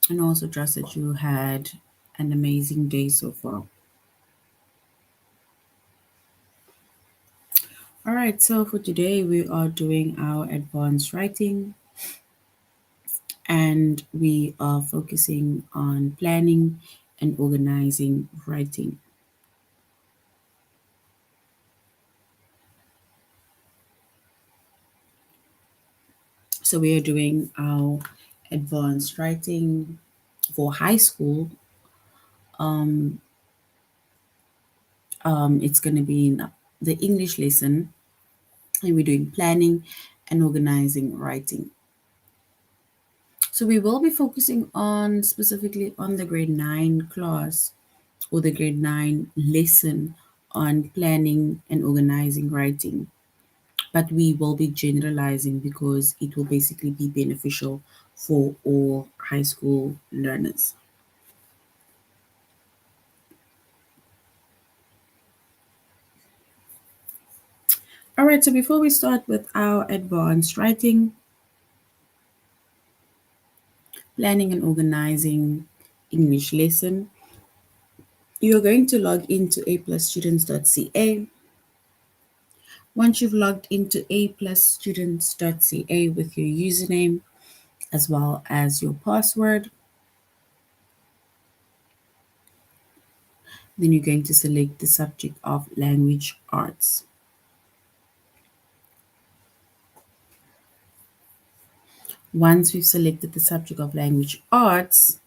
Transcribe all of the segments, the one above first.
and also trust that you had an amazing day so far. All right, so for today, we are doing our advanced writing and we are focusing on planning and organizing writing. So we are doing our advanced writing for high school. Um, it's going to be in the English lesson, and we're doing planning and organizing writing. So we will be focusing on specifically on the grade 9 class or the grade 9 lesson on planning and organizing writing. But we will be generalizing because it will basically be beneficial for all high school learners. All right, so before we start with our advanced writing, planning and organizing English lesson, you're going to log into aplusstudents.ca. Once you've logged into aplusstudents.ca with your username as well as your password, then you're going to select the subject of language arts. Once we've selected the subject of language arts,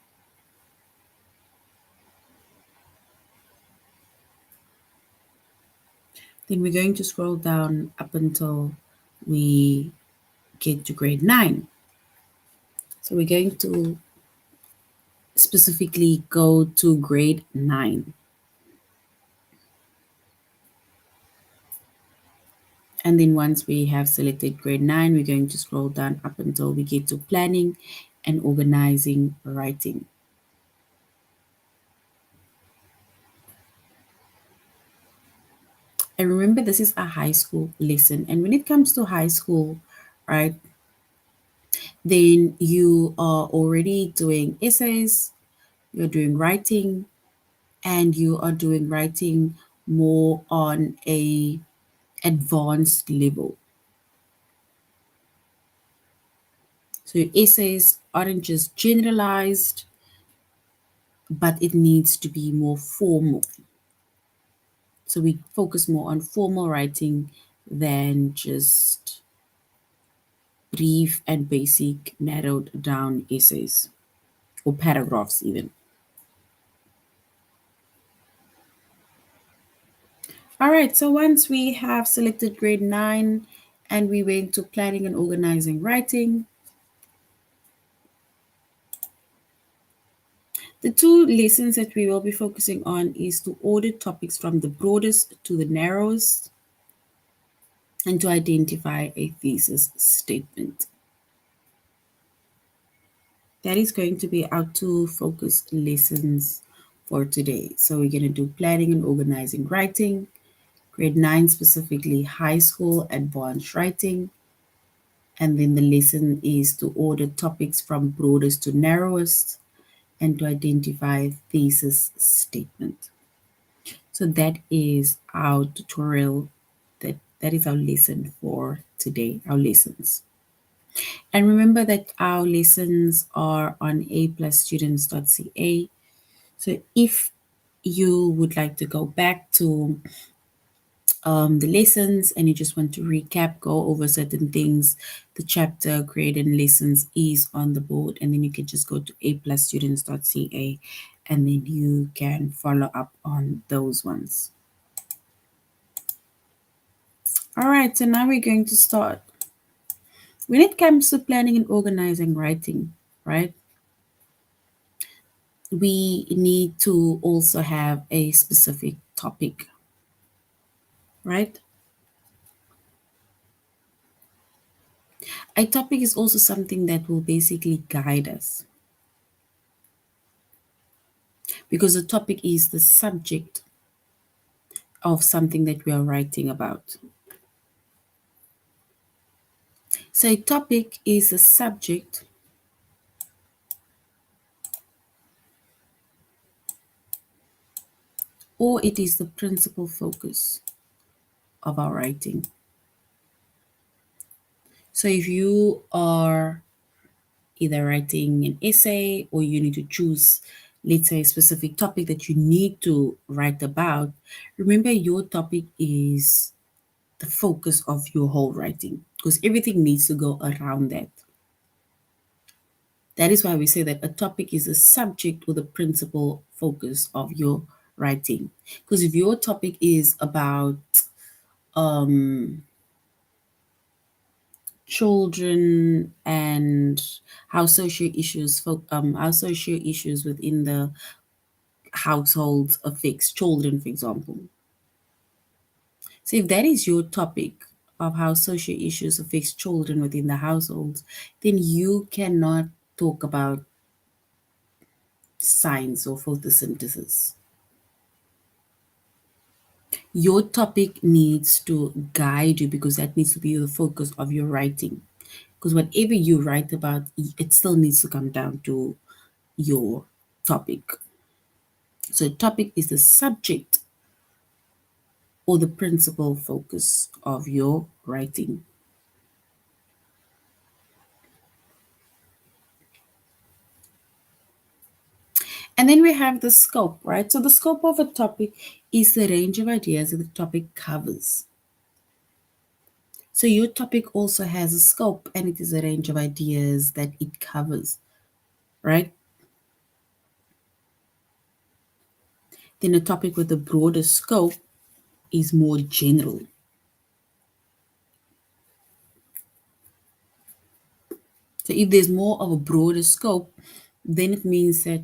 then we're going to scroll down up until we get to grade 9. So we're going to specifically go to grade 9. And then once we have selected grade 9, we're going to scroll down up until we get to planning and organizing writing. And remember, this is a high school lesson. And when it comes to high school, right, then you are already doing essays, you're doing writing, and you are doing writing more on a advanced level. So your essays aren't just generalized, but it needs to be more formal. So we focus more on formal writing than just brief and basic narrowed down essays or paragraphs even. All right, so once we have selected grade 9 and we went to planning and organizing writing, the two lessons that we will be focusing on is to order topics from the broadest to the narrowest and to identify a thesis statement. That is going to be our two focused lessons for today. So we're going to do planning and organizing writing, grade 9 specifically high school advanced writing, and then the lesson is to order topics from broadest to narrowest and to identify thesis statement. So that is our tutorial, that is our lesson for today, our lessons. And remember that our lessons are on aplusstudents.ca. So if you would like to go back to the lessons and you just want to recap, go over certain things, the chapter, grade, and lessons is on the board. And then you can just go to aplusstudents.ca and then you can follow up on those ones. All right, so now we're going to start. When it comes to planning and organizing writing, right, we need to also have a specific topic, right? A topic is also something that will basically guide us because the topic is the subject of something that we are writing about. So a topic is a subject or it is the principal focus of our writing. So if you are either writing an essay or you need to choose, let's say, a specific topic that you need to write about, remember your topic is the focus of your whole writing because everything needs to go around that. That is why we say that a topic is a subject or the principal focus of your writing. Because if your topic is about um, children and how social issues within the households affects children, for example. So if that is your topic of how social issues affects children within the households, then you cannot talk about science or photosynthesis. Your topic needs to guide you because that needs to be the focus of your writing. Because whatever you write about, it still needs to come down to your topic. So, topic is the subject or the principal focus of your writing. And then we have the scope, right? So, the scope of a topic is the range of ideas that the topic covers. So, your topic also has a scope and it is a range of ideas that it covers, right? Then a topic with a broader scope is more general. So if there's more of a broader scope, then it means that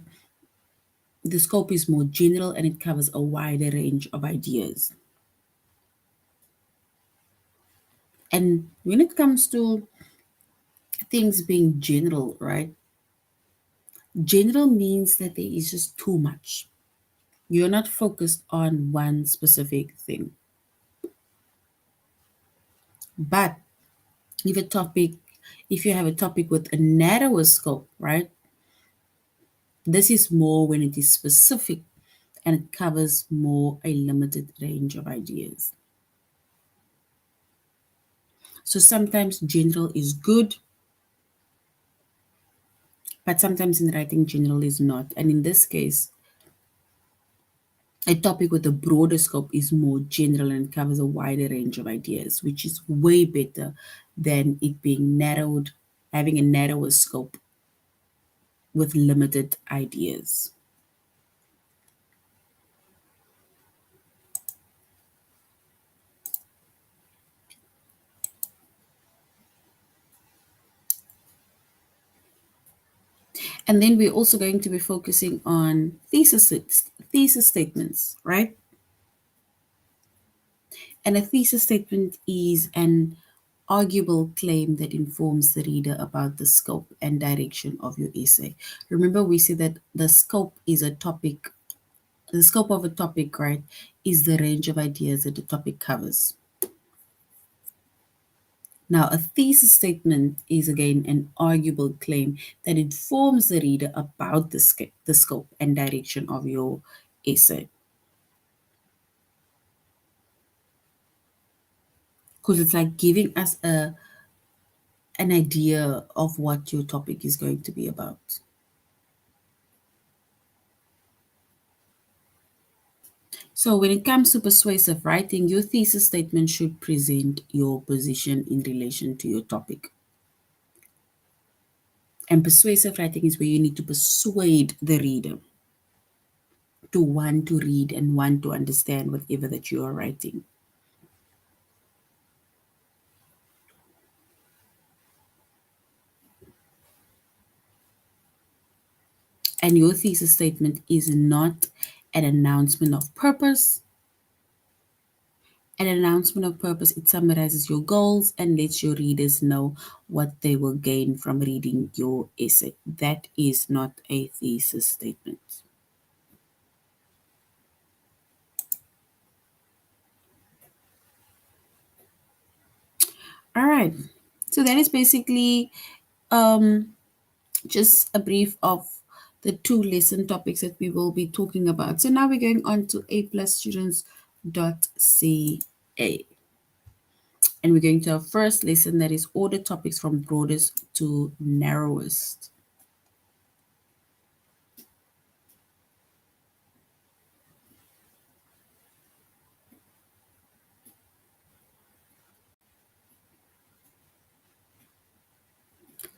the scope is more general and it covers a wider range of ideas. And when it comes to things being general, right? General means that there is just too much. You're not focused on one specific thing. But if a topic, if you have a topic with a narrower scope, right? This is more when it is specific and it covers more a limited range of ideas. So sometimes general is good, but sometimes in writing general is not. And in this case, a topic with a broader scope is more general and covers a wider range of ideas, which is way better than it being narrowed, having a narrower scope with limited ideas. And then we're also going to be focusing on thesis statements, right? And a thesis statement is an arguable claim that informs the reader about the scope and direction of your essay. Remember, we said that the scope of a topic, right, is the range of ideas that the topic covers. Now, a thesis statement is again an arguable claim that informs the reader about the scope and direction of your essay. Because it's like giving us an idea of what your topic is going to be about. So, when it comes to persuasive writing, your thesis statement should present your position in relation to your topic. And persuasive writing is where you need to persuade the reader to want to read and want to understand whatever that you are writing. And your thesis statement is not an announcement of purpose. An announcement of purpose, it summarizes your goals and lets your readers know what they will gain from reading your essay. That is not a thesis statement. All right. So that is basically um, just a brief of the two lesson topics that we will be talking about. So now we're going on to aplusstudents.ca. And we're going to our first lesson, that is order topics from broadest to narrowest.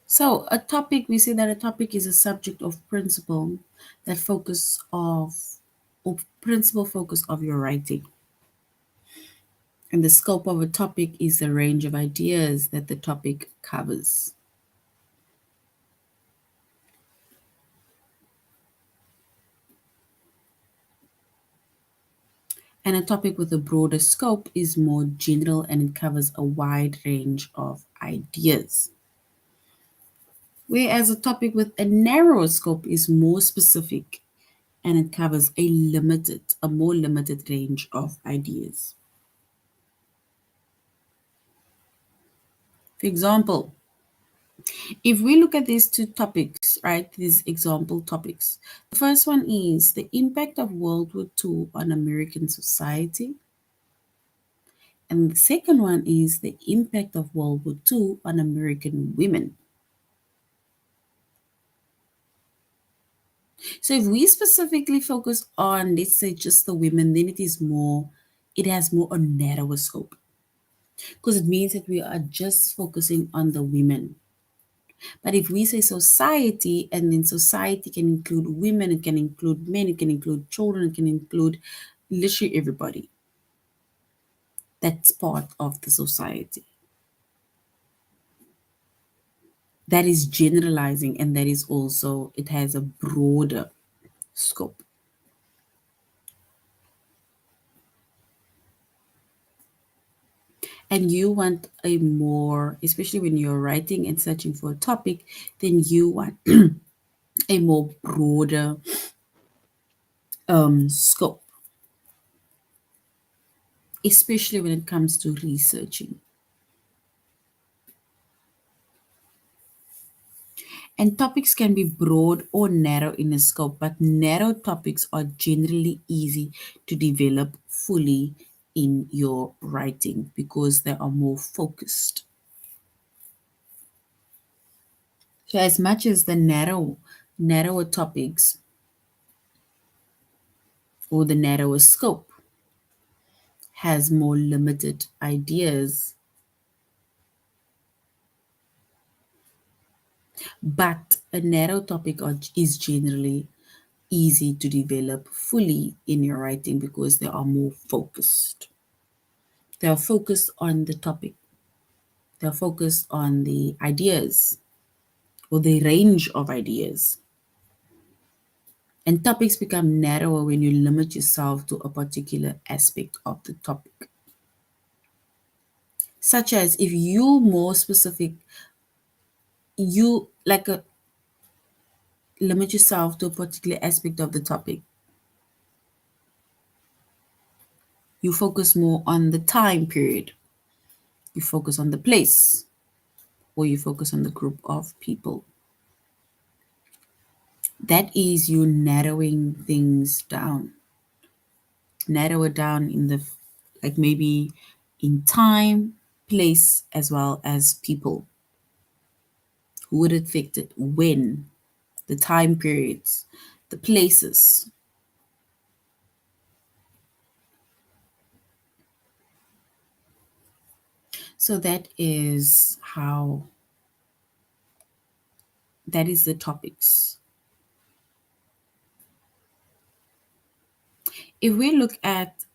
So a topic, we say that a topic is a subject of principle that focus of or principal focus of your writing. And the scope of a topic is the range of ideas that the topic covers. And a topic with a broader scope is more general and it covers a wide range of ideas. Whereas a topic with a narrower scope is more specific and it covers a more limited range of ideas. For example, if we look at these two topics, right, these example topics, the first one is the impact of World War II on American society. And the second one is the impact of World War II on American women. So if we specifically focus on, let's say, just the women, then it has more a narrower scope. Because it means that we are just focusing on the women. But if we say society, and then society can include women, it can include men, it can include children, it can include literally everybody. That's part of the society. That is generalizing, and that is also, it has a broader scope. And you want a more, especially when you're writing and searching for a topic, then you want a more broader scope, especially when it comes to researching. And topics can be broad or narrow in a scope, but narrow topics are generally easy to develop fully in your writing because they are more focused. So as much as the narrower topics or the narrower scope has more limited ideas, but a narrow topic is generally easy to develop fully in your writing because they are more focused. They are focused on the topic. They are focused on the ideas or the range of ideas. And topics become narrower when you limit yourself to a particular aspect of the topic. Such as if you more specific, you like a limit yourself to a particular aspect of the topic. You focus more on the time period. You focus on the place, or you focus on the group of people. That is you narrowing things down. Narrow it down in the, like maybe in time, place, as well as people. Who would affect it? When? The time periods, the places. So that is that is the topics. If we look at,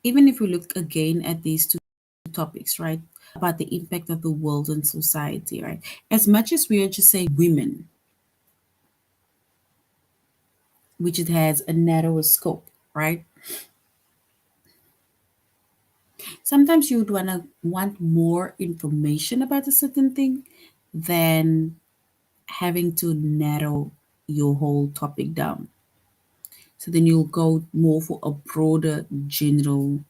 even if we look again at these two topics, right, about the impact of the world and society, right, as much as we are just saying women, which it has a narrower scope, right? Sometimes you would want more information about a certain thing than having to narrow your whole topic down. So then you'll go more for a broader general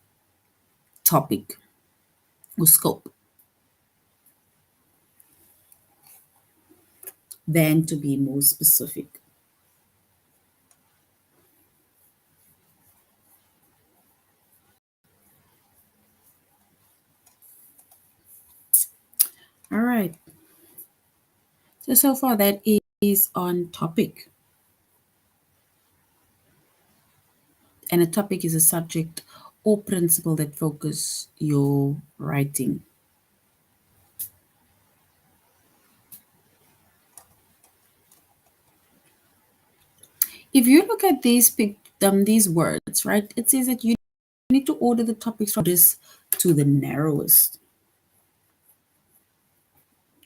topic or scope. than to be more specific. All right. So far that is on topic. And a topic is a subject or principle that focus your writing. If you look at these words, right, it says that you need to order the topics from this to the narrowest.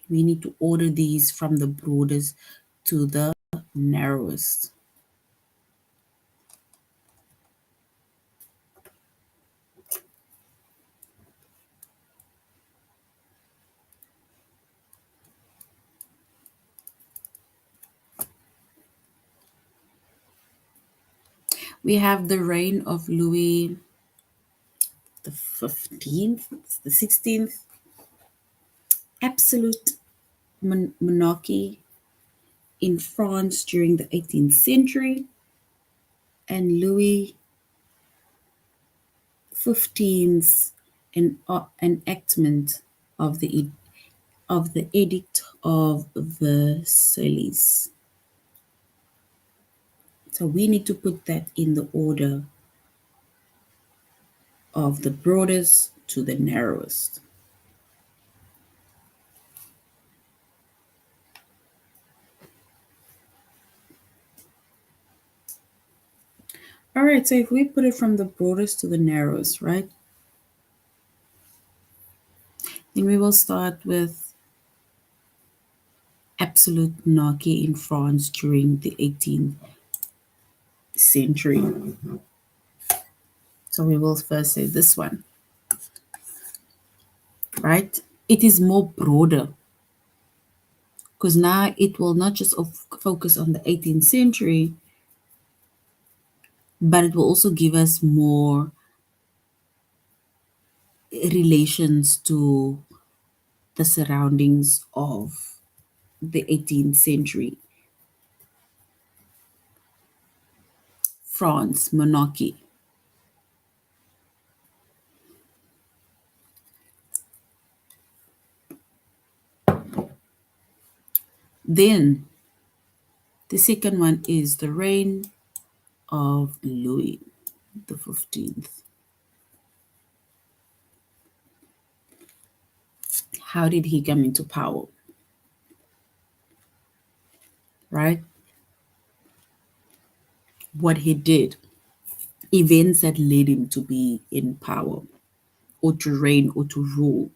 We need to order these from the broadest to the narrowest. We have the reign of Louis the 15th, the 16th, absolute monarchy in France during the 18th century, and Louis XV's enactment of the Edict of Versailles. So we need to put that in the order of the broadest to the narrowest. All right, so if we put it from the broadest to the narrowest, right? Then we will start with absolute monarchy in France during the 18th century. So we will first say this one, right? It is more broader because now it will not just focus on the 18th century, but it will also give us more relations to the surroundings of the 18th century France monarchy. Then the second one is the reign of Louis the 15th. How did he come into power? Right? What he did, events that led him to be in power or to reign or to rule.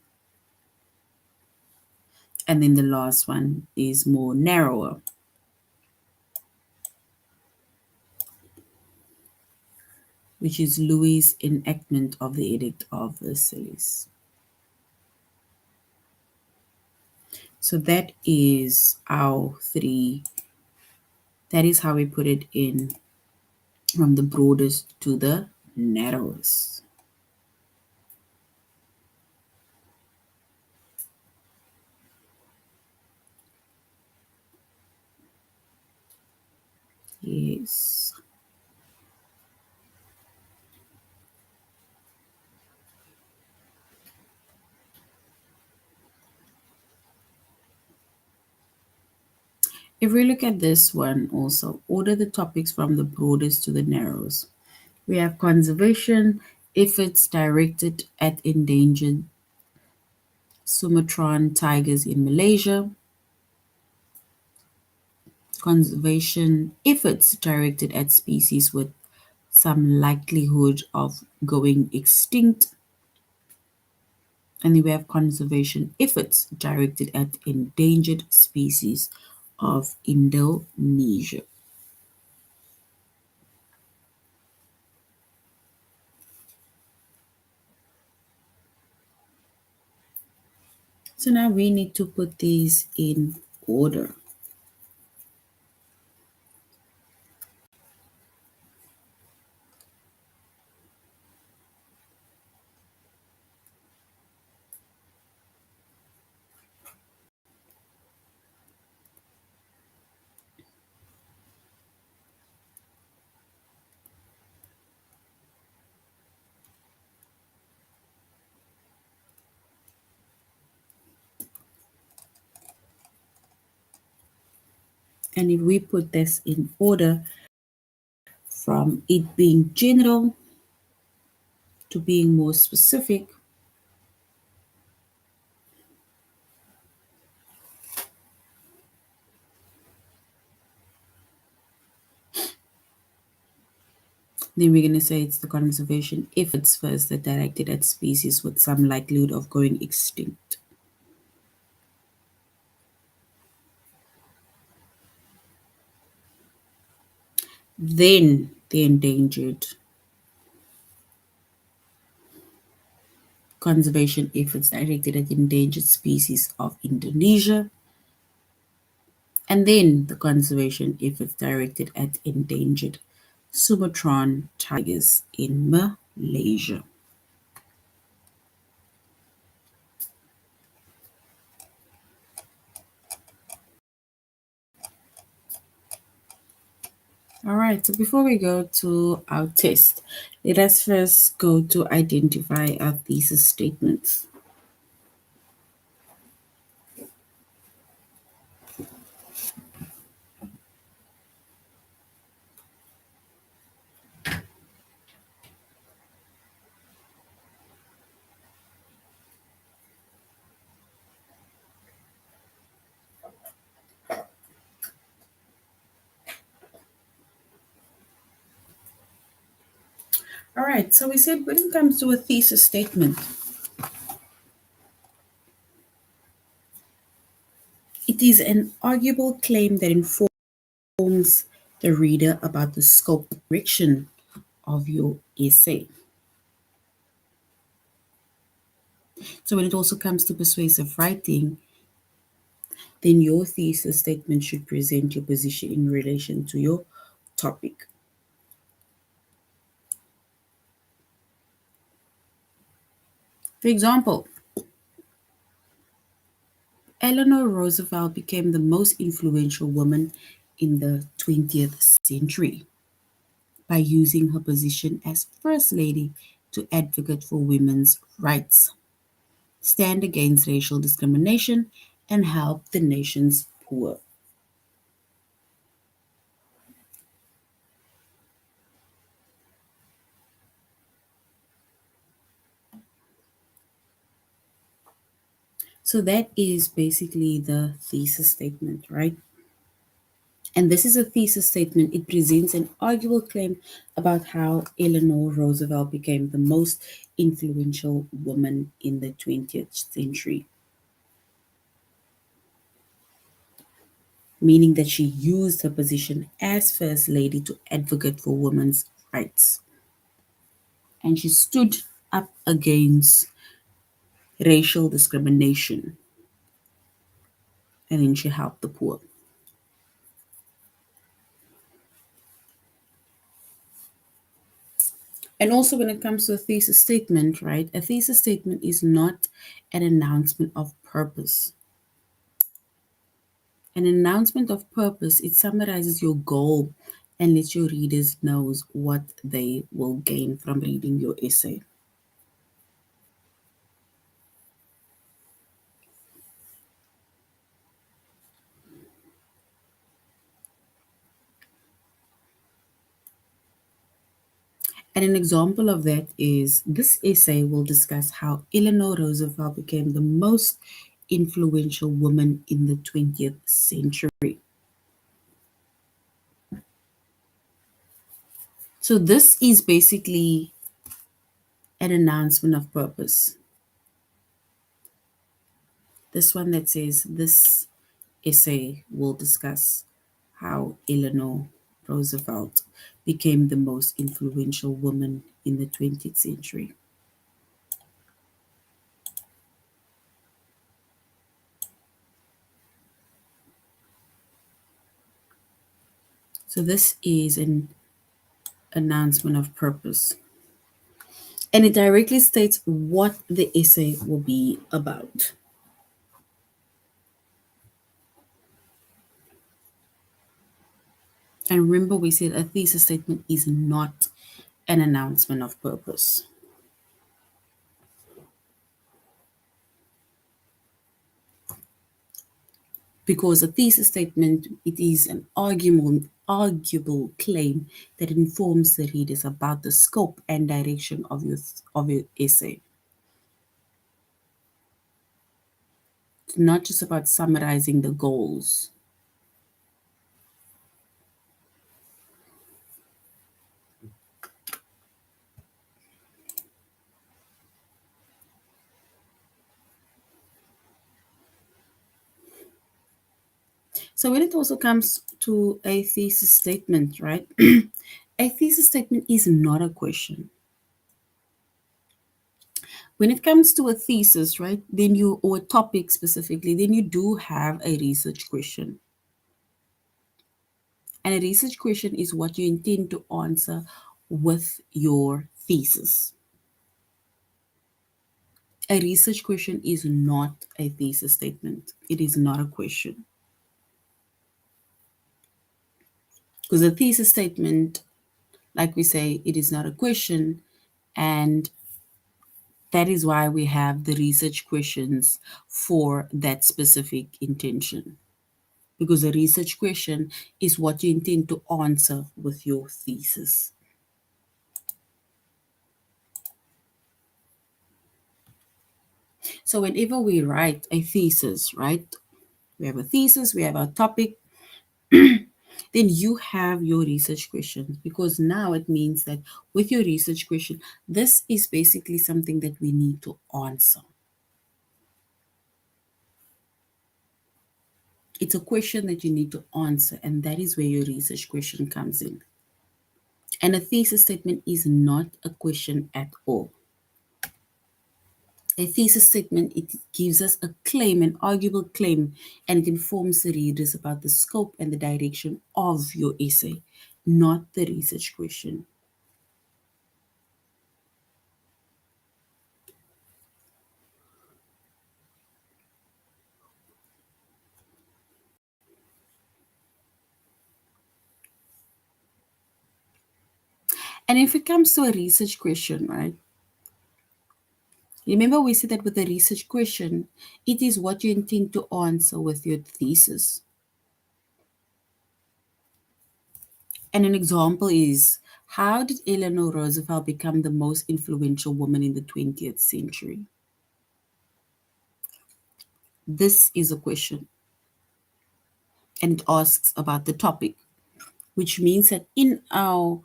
And then the last one is more narrower, which is Louis' enactment of the Edict of Versailles. So that is our three. That is how we put it in from the broadest to the narrowest. Yes. If we look at this one also, order the topics from the broadest to the narrowest. We have conservation efforts directed at endangered Sumatran tigers in Malaysia. Conservation efforts directed at species with some likelihood of going extinct. And then we have conservation efforts directed at endangered species of Indonesia. So now we need to put these in order. And if we put this in order from it being general to being more specific, then we're going to say it's the conservation efforts first that directed at species with some likelihood of going extinct. Then the endangered conservation efforts directed at endangered species of Indonesia, and then the conservation efforts directed at endangered Sumatran tigers in Malaysia. All right, so before we go to our test, let us first go to identify our thesis statements. All right, so we said when it comes to a thesis statement, it is an arguable claim that informs the reader about the scope and direction of your essay. So when it also comes to persuasive writing, then your thesis statement should present your position in relation to your topic. For example, Eleanor Roosevelt became the most influential woman in the 20th century by using her position as First Lady to advocate for women's rights, stand against racial discrimination, and help the nation's poor. So that is basically the thesis statement, right? And this is a thesis statement. It presents an arguable claim about how Eleanor Roosevelt became the most influential woman in the 20th century, meaning that she used her position as First Lady to advocate for women's rights. And she stood up against racial discrimination, and then she helped the poor. And also, when it comes to a thesis statement, right, a thesis statement is not an announcement of purpose. An announcement of purpose, it summarizes your goal and lets your readers know what they will gain from reading your essay. And an example of that is this essay will discuss how Eleanor Roosevelt became the most influential woman in the 20th century. So, this is basically an announcement of purpose. This one that says this essay will discuss how Eleanor Roosevelt became the most influential woman in the 20th century. So, this is an announcement of purpose. And it directly states what the essay will be about. And remember, we said a thesis statement is not an announcement of purpose. because a thesis statement, it is an arguable claim that informs the readers about the scope and direction of your essay. It's not just about summarizing the goals. So when it also comes to a thesis statement, right? A thesis statement is not a question. When it comes to a thesis, right, then you, or a topic specifically, then you do have a research question. And a research question is what you intend to answer with your thesis. A research question is not a thesis statement. It is not a question. Because a thesis statement, like we say, it is not a question. And that is why we have the research questions for that specific intention. Because a research question is what you intend to answer with your thesis. So whenever we write a thesis, right, we have a thesis, we have a topic, then you have your research questions, because now it means that with your research question, this is basically something that we need to answer. It's a question that you need to answer, and that is where your research question comes in. And a thesis statement is not a question at all. A thesis statement, it gives us a claim, an arguable claim, and it informs the readers about the scope and the direction of your essay, not the research question. And if it comes to a research question, right? Remember, we said that with a research question, it is what you intend to answer with your thesis. And an example is, how did Eleanor Roosevelt become the most influential woman in the 20th century? This is a question, and it asks about the topic, which means that in our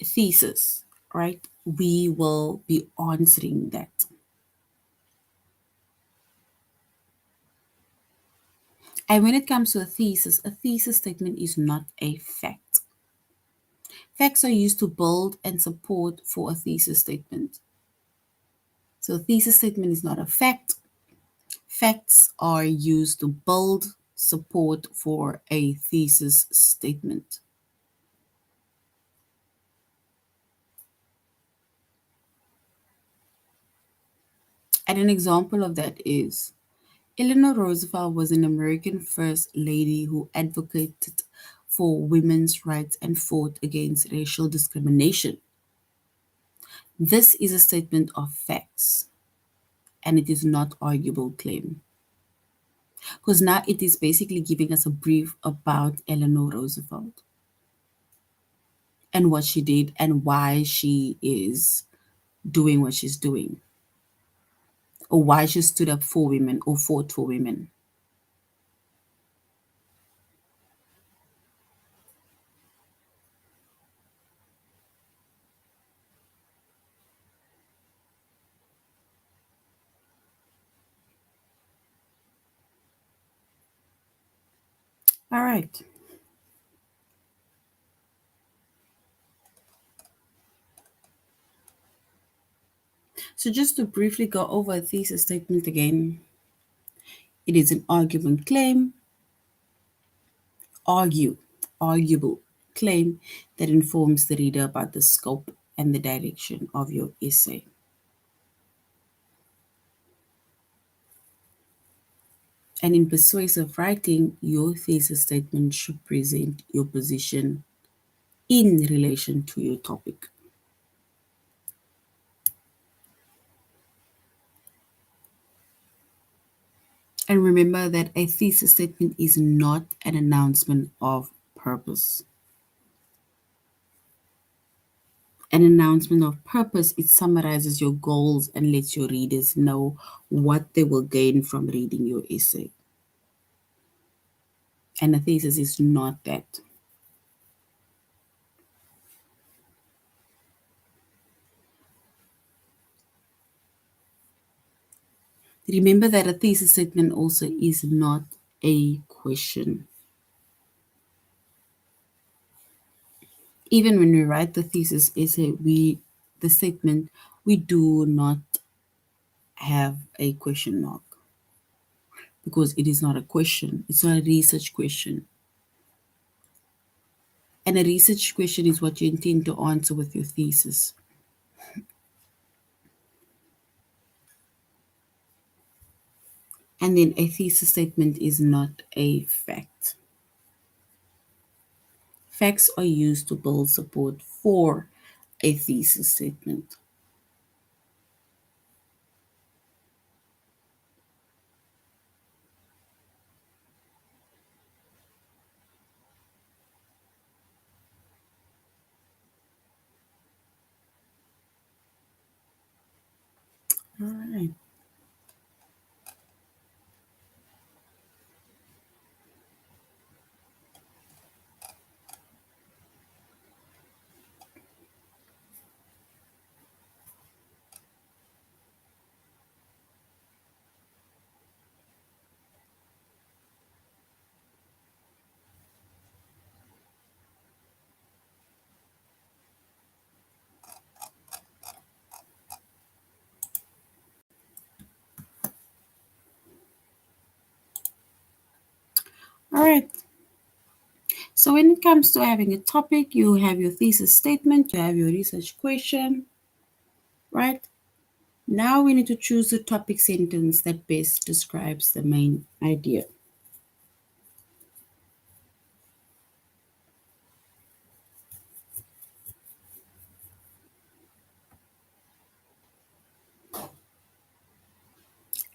thesis, right, we will be answering that. And when it comes to a thesis statement is not a fact. Facts are used to build and support for a thesis statement. So a thesis statement is not a fact. Facts are used to build support for a thesis statement. And an example of that is, Eleanor Roosevelt was an American first lady who advocated for women's rights and fought against racial discrimination. This is a statement of facts, and it is not arguable claim. Because now it is basically giving us a brief about Eleanor Roosevelt and what she did and why she is doing what she's doing, or why she stood up for women or fought for women. All right. So just to briefly go over a thesis statement again, it is an argument claim, argue, arguable claim that informs the reader about the scope and the direction of your essay. And in persuasive writing, your thesis statement should present your position in relation to your topic. And remember that a thesis statement is not an announcement of purpose. An announcement of purpose, it summarizes your goals and lets your readers know what they will gain from reading your essay. And a thesis is not that. Remember that a thesis statement also is not a question. Even when we write the thesis essay, the statement, we do not have a question mark because it is not a question. It's not a research question. And a research question is what you intend to answer with your thesis. And then a thesis statement is not a fact. Facts are used to build support for a thesis statement. All right. All right. So when it comes to having a topic, you have your thesis statement, you have your research question, right? Now we need to choose the topic sentence that best describes the main idea.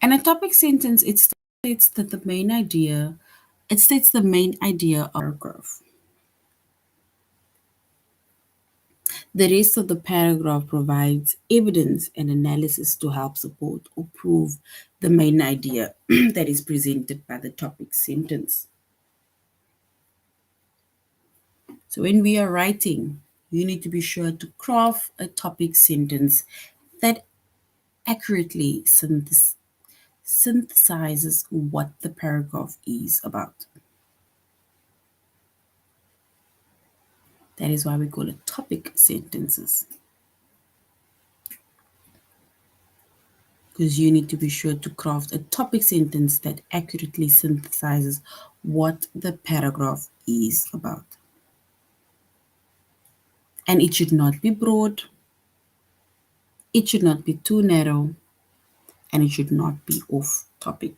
And a topic sentence, it states the main idea of a paragraph. The rest of the paragraph provides evidence and analysis to help support or prove the main idea that is presented by the topic sentence. So when we are writing, you need to be sure to craft a topic sentence that accurately synthesizes what the paragraph is about. That is why we call it topic sentences. Because you need to be sure to craft a topic sentence that accurately synthesizes what the paragraph is about. And it should not be broad, it should not be too narrow, and it should not be off topic.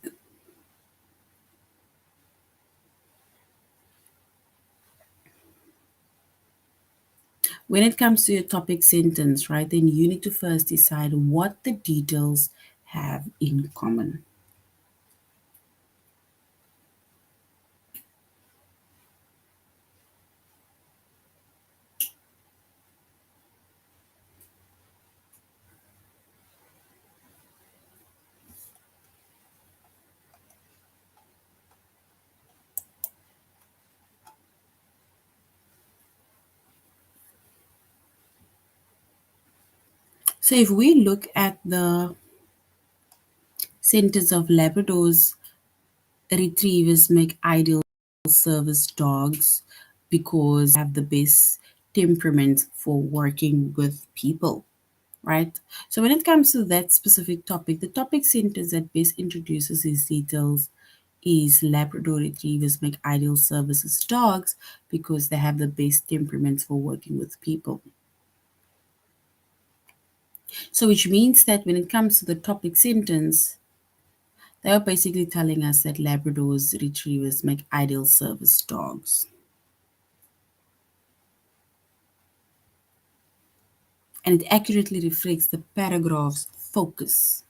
When it comes to your topic sentence, right, then you need to first decide what the details have in common. So if we look at the sentence of Labradors, retrievers make ideal service dogs because have the best temperament for working with people, right? So when it comes to that specific topic, the topic sentence that best introduces these details is Labrador retrievers make ideal services dogs because they have the best temperaments for working with people. So which means that when it comes to the topic sentence, they are basically telling us that Labradors retrievers make ideal service dogs. And it accurately reflects the paragraph's focus.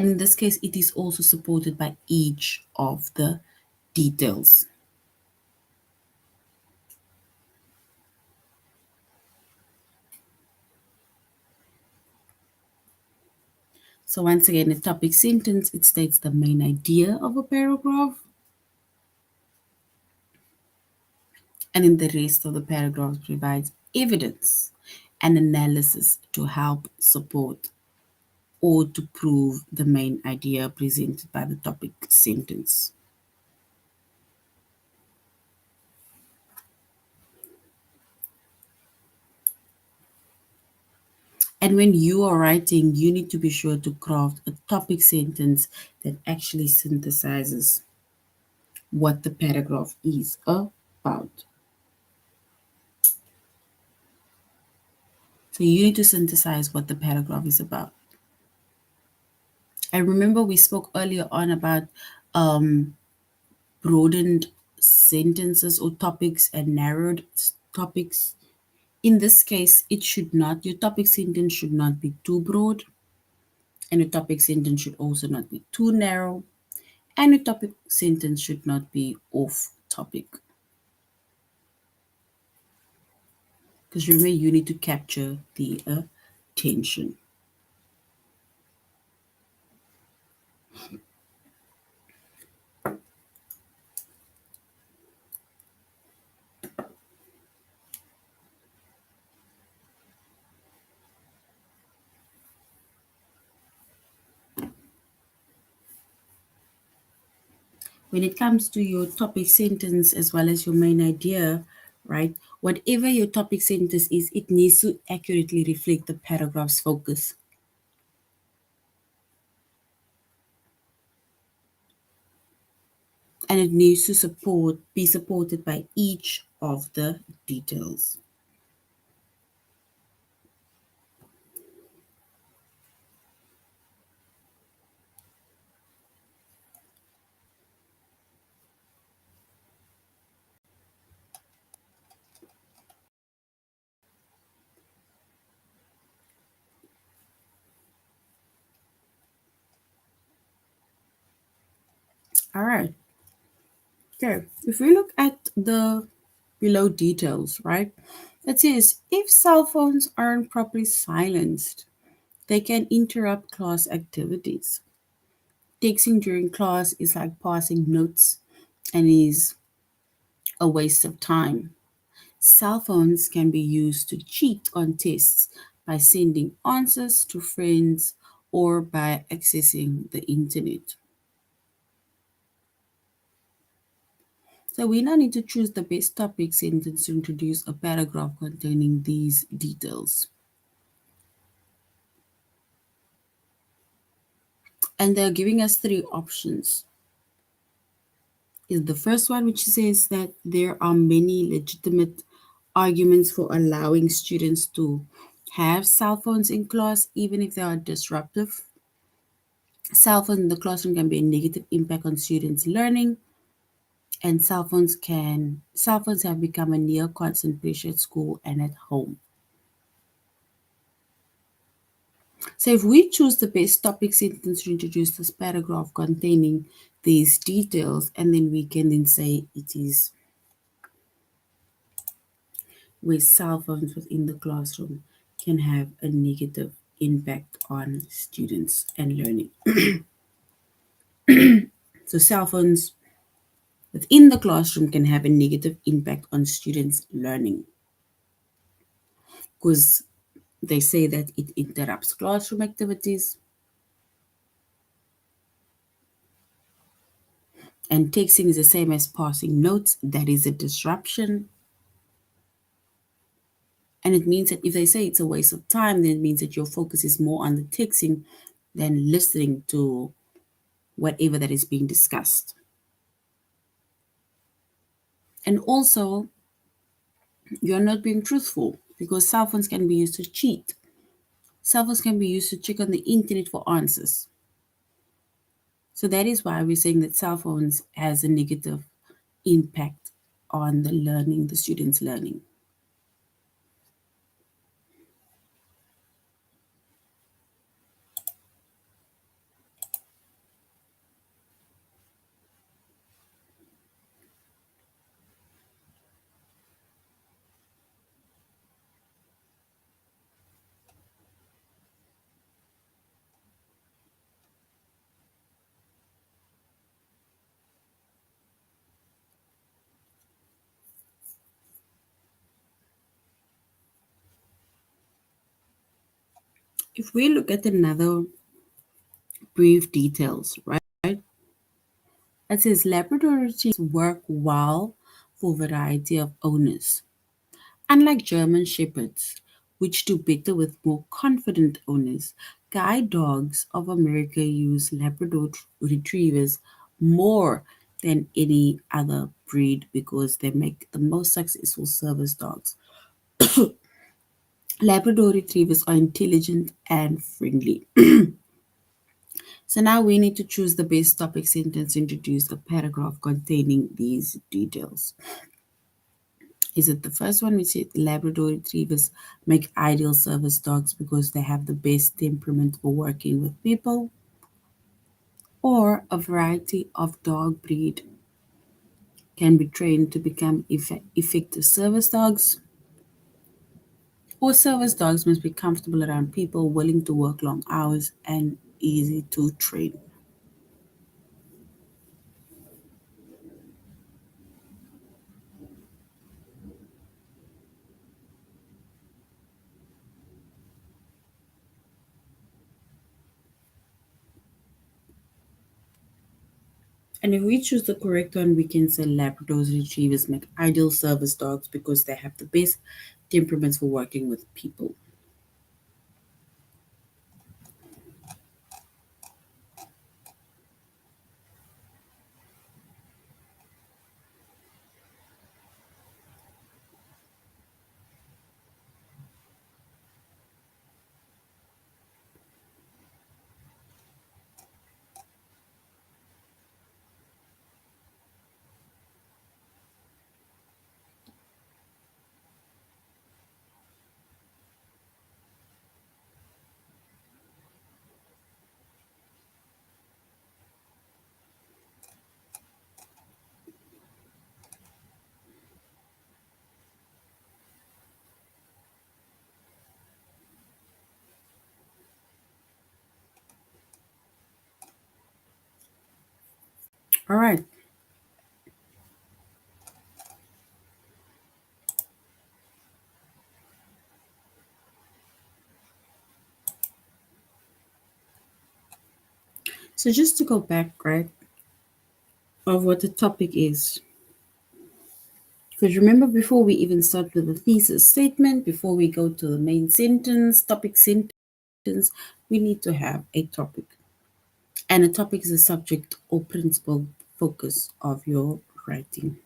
And in this case, it is also supported by each of the details. So once again, a topic sentence, it states the main idea of a paragraph, and in the rest of the paragraph provides evidence and analysis to help support or to prove the main idea presented by the topic sentence. And when you are writing, you need to be sure to craft a topic sentence that actually synthesizes what the paragraph is about. So you need to synthesize what the paragraph is about. I remember we spoke earlier on about um, broadened sentences or topics and narrowed topics. In this case, it should not, your topic sentence should not be too broad, and your topic sentence should also not be too narrow, and your topic sentence should not be off topic. Because remember, you need to capture the attention. When it comes to your topic sentence as well as your main idea, right? Whatever your topic sentence is, it needs to accurately reflect the paragraph's focus. And it needs to be supported by each of the details. All right. Okay. If we look at the below details, right? It says if cell phones aren't properly silenced, they can interrupt class activities. Texting during class is like passing notes and is a waste of time. Cell phones can be used to cheat on tests by sending answers to friends or by accessing the internet. So we now need to choose the best topic sentence to introduce a paragraph containing these details. And they're giving us three options. Is the first one, which says that there are many legitimate arguments for allowing students to have cell phones in class, even if they are disruptive. Cell phones in the classroom can be a negative impact on students' learning, and cell phones have become a near constant pressure at school and at home. So if we choose the best topic sentence to introduce this paragraph containing these details, and then we can then say it is where cell phones within the classroom can have a negative impact on students and learning. So cell phones within the classroom can have a negative impact on students' learning because they say that it interrupts classroom activities, and texting is the same as passing notes. That is a disruption. And it means that if they say it's a waste of time, then it means that your focus is more on the texting than listening to whatever that is being discussed. And also, you're not being truthful because cell phones can be used to cheat. Cell phones can be used to check on the internet for answers. So that is why we're saying that cell phones has a negative impact on the learning, the students' learning. If we look at another brief details, right? It says Labrador retrievers work well for a variety of owners. Unlike German Shepherds, which do better with more confident owners, guide dogs of America use Labrador retrievers more than any other breed because they make the most successful service dogs. Labrador retrievers are intelligent and friendly. So now we need to choose the best topic sentence to introduce a paragraph containing these details. Is it the first one, which is Labrador retrievers make ideal service dogs because they have the best temperament for working with people? Or a variety of dog breed can be trained to become effective service dogs? Or service dogs must be comfortable around people, willing to work long hours, and easy to train? And if we choose the correct one, we can say Labradors retrievers make ideal service dogs because they have the best temperaments for working with people. All right. So just to go back, right, of what the topic is. Because remember, before we even start with the thesis statement, before we go to the main sentence, topic sentence, we need to have a topic. And a topic is a subject or principal focus of your writing.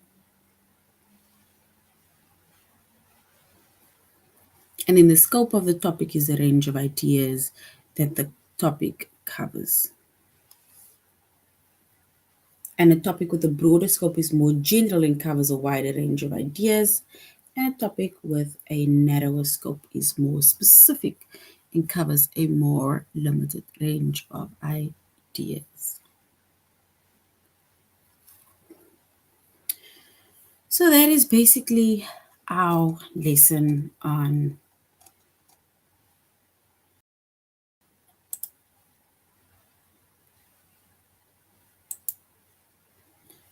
And in the scope of the topic is a range of ideas that the topic covers. And a topic with a broader scope is more general and covers a wider range of ideas. And a topic with a narrower scope is more specific and covers a more limited range of ideas. So that is basically our lesson on.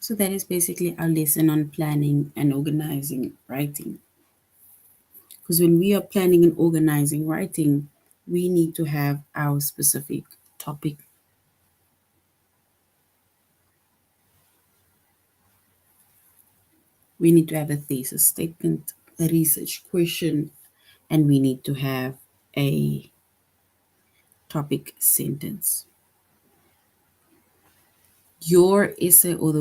So that is basically our lesson on planning and organizing writing. Because when we are planning and organizing writing, we need to have our specific topic. We need to have a thesis statement, a research question, and we need to have a topic sentence. Your essay or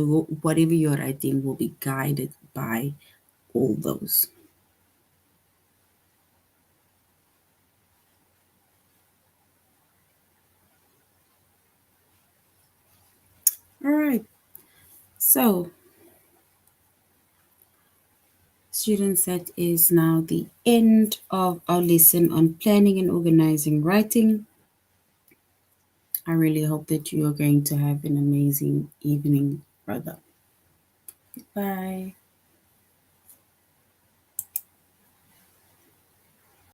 whatever you're writing will be guided by all those. All right. So, students, that is now the end of our lesson on planning and organizing writing. I really hope that you are going to have an amazing evening, brother. Bye.